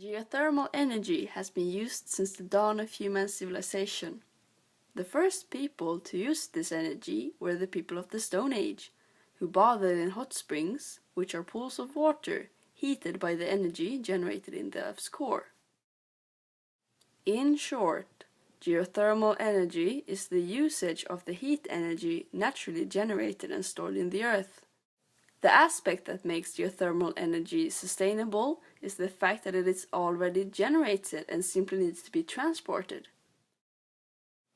Geothermal energy has been used since the dawn of human civilization. The first people to use this energy were the people of the Stone Age, who bathed in hot springs, which are pools of water heated by the energy generated in the Earth's core. In short, geothermal energy is the usage of the heat energy naturally generated and stored in the Earth. The aspect that makes geothermal energy sustainable is the fact that it is already generated and simply needs to be transported.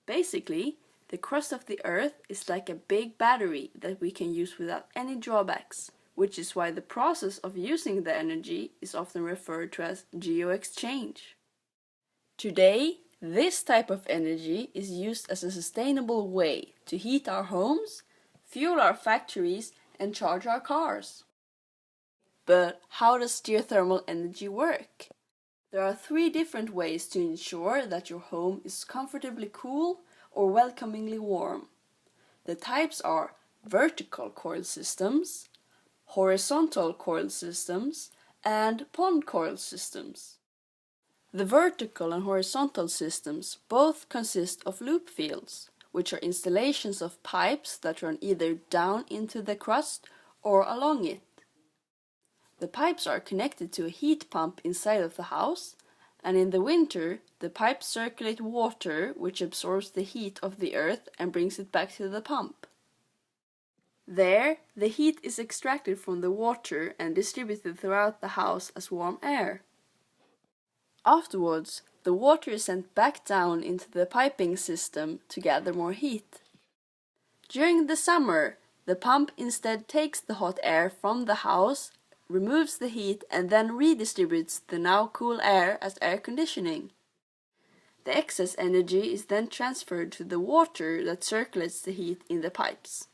Basically, the crust of the Earth is like a big battery that we can use without any drawbacks, which is why the process of using the energy is often referred to as geo-exchange. Today, this type of energy is used as a sustainable way to heat our homes, fuel our factories, and charge our cars. But how does geothermal energy work? There are 3 different ways to ensure that your home is comfortably cool or welcomingly warm. The types are vertical coil systems, horizontal coil systems, and pond coil systems. The vertical and horizontal systems both consist of loop fields, which are installations of pipes that run either down into the crust or along it. The pipes are connected to a heat pump inside of the house, and in the winter, the pipes circulate water which absorbs the heat of the earth and brings it back to the pump. There, the heat is extracted from the water and distributed throughout the house as warm air. Afterwards, the water is sent back down into the piping system to gather more heat. During the summer, the pump instead takes the hot air from the house, removes the heat, and then redistributes the now cool air as air conditioning. The excess energy is then transferred to the water that circulates the heat in the pipes.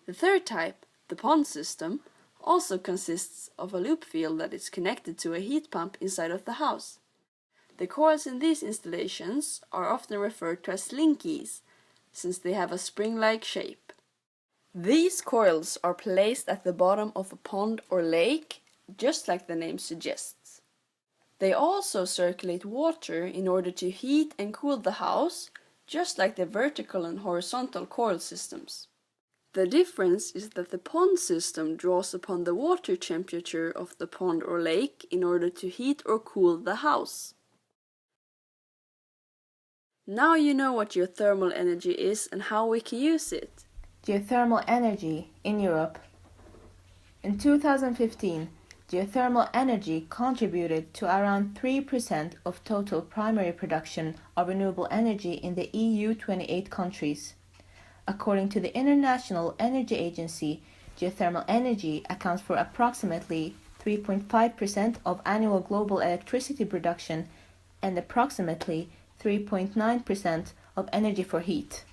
The third type, the pond system, also consists of a loop field that is connected to a heat pump inside of the house. The coils in these installations are often referred to as slinkies, since they have a spring-like shape. These coils are placed at the bottom of a pond or lake, just like the name suggests. They also circulate water in order to heat and cool the house, just like the vertical and horizontal coil systems. The difference is that the pond system draws upon the water temperature of the pond or lake in order to heat or cool the house. Now you know what geothermal energy is and how we can use it. Geothermal energy in Europe. In 2015, geothermal energy contributed to around 3% of total primary production of renewable energy in the EU 28 countries. According to the International Energy Agency, geothermal energy accounts for approximately 3.5% of annual global electricity production and approximately 3.9% of energy for heat.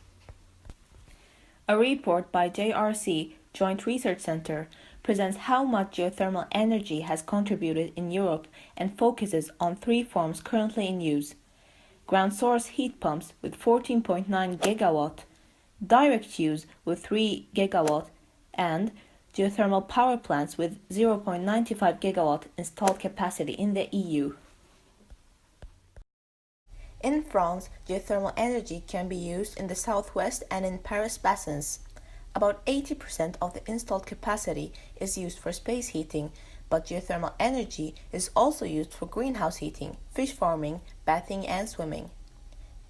A report by JRC, Joint Research Center, presents how much geothermal energy has contributed in Europe and focuses on 3 forms currently in use: ground source heat pumps with 14.9 gigawatt, direct use with 3 gigawatt, and geothermal power plants with 0.95 gigawatt installed capacity in the EU. In France, geothermal energy can be used in the southwest and in Paris basins. About 80% of the installed capacity is used for space heating, but geothermal energy is also used for greenhouse heating, fish farming, bathing, and swimming.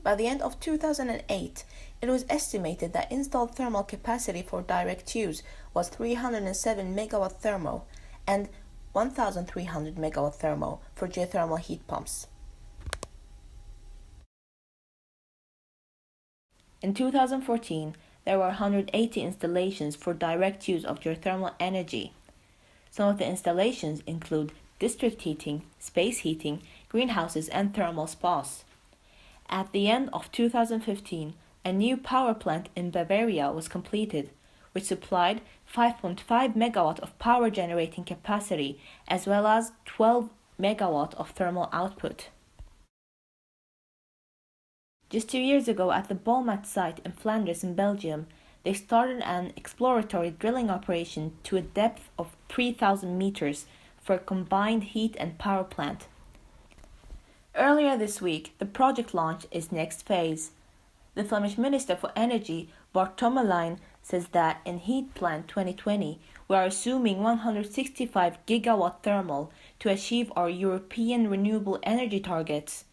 By the end of 2008, it was estimated that installed thermal capacity for direct use was 307 megawatt thermo and 1,300 megawatt thermo for geothermal heat pumps. In 2014, there were 180 installations for direct use of geothermal energy. Some of the installations include district heating, space heating, greenhouses, and thermal spas. At the end of 2015, a new power plant in Bavaria was completed, which supplied 5.5 megawatt of power generating capacity as well as 12 megawatt of thermal output. Just 2 years ago at the Bolmat site in Flanders in Belgium, they started an exploratory drilling operation to a depth of 3,000 meters, for a combined heat and power plant. Earlier this week, the project launched its next phase. The Flemish Minister for Energy, Bart Tommelijn, says that in Heat Plan 2020, we are assuming 165 gigawatt thermal to achieve our European renewable energy targets.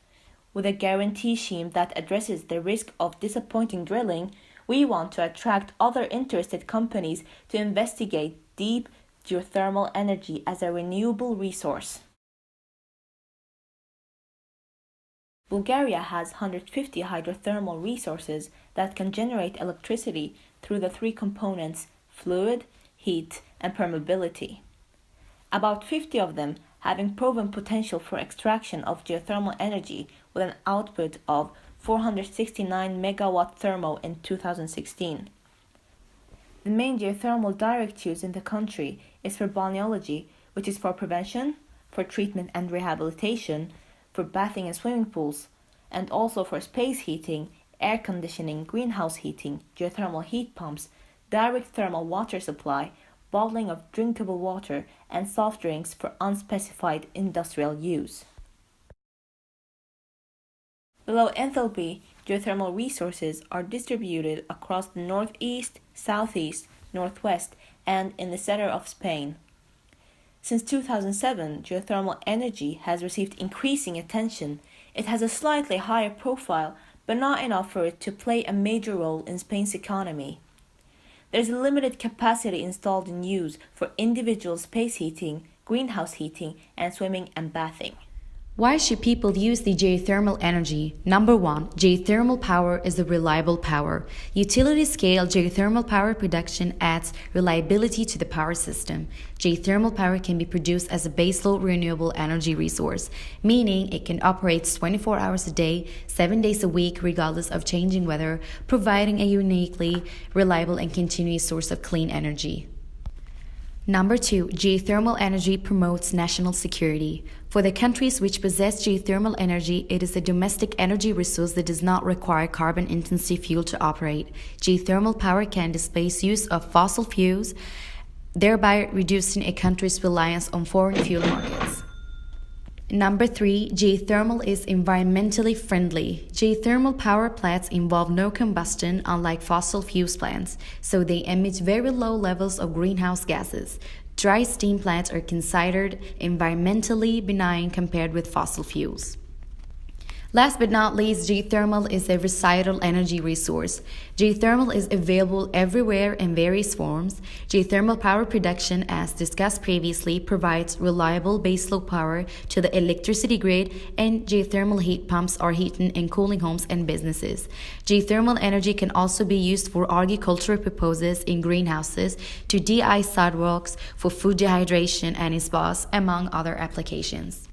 With a guarantee scheme that addresses the risk of disappointing drilling, we want to attract other interested companies to investigate deep geothermal energy as a renewable resource. Bulgaria has 150 hydrothermal resources that can generate electricity through the three components: fluid, heat, and permeability. About 50 of them having proven potential for extraction of geothermal energy with an output of 469 megawatt thermo in 2016. The main geothermal direct use in the country is for balneology, which is for prevention, for treatment and rehabilitation, for bathing and swimming pools, and also for space heating, air conditioning, greenhouse heating, geothermal heat pumps, direct thermal water supply, bottling of drinkable water, and soft drinks for unspecified industrial use. The low enthalpy geothermal resources are distributed across the northeast, southeast, northwest, and in the center of Spain. Since 2007, geothermal energy has received increasing attention. It has a slightly higher profile, but not enough for it to play a major role in Spain's economy. There is a limited capacity installed in use for individual space heating, greenhouse heating, and swimming and bathing. Why should people use the geothermal energy? Number 1. Geothermal power is a reliable power. Utility-scale geothermal power production adds reliability to the power system. Geothermal power can be produced as a baseload renewable energy resource, meaning it can operate 24 hours a day, 7 days a week, regardless of changing weather, providing a uniquely reliable and continuous source of clean energy. Number 2. Geothermal energy promotes national security. For the countries which possess geothermal energy, it is a domestic energy resource that does not require carbon-intensive fuel to operate. Geothermal power can displace use of fossil fuels, thereby reducing a country's reliance on foreign fuel markets. Number 3. Geothermal is environmentally friendly. Geothermal power plants involve no combustion, unlike fossil fuels plants, so they emit very low levels of greenhouse gases. Dry steam plants are considered environmentally benign compared with fossil fuels. Last but not least, geothermal is a versatile energy resource. Geothermal is available everywhere in various forms. Geothermal power production, as discussed previously, provides reliable baseload power to the electricity grid, and geothermal heat pumps are heating and cooling homes and businesses. Geothermal energy can also be used for agricultural purposes in greenhouses, to de-ice sidewalks, for food dehydration, and in spas, among other applications.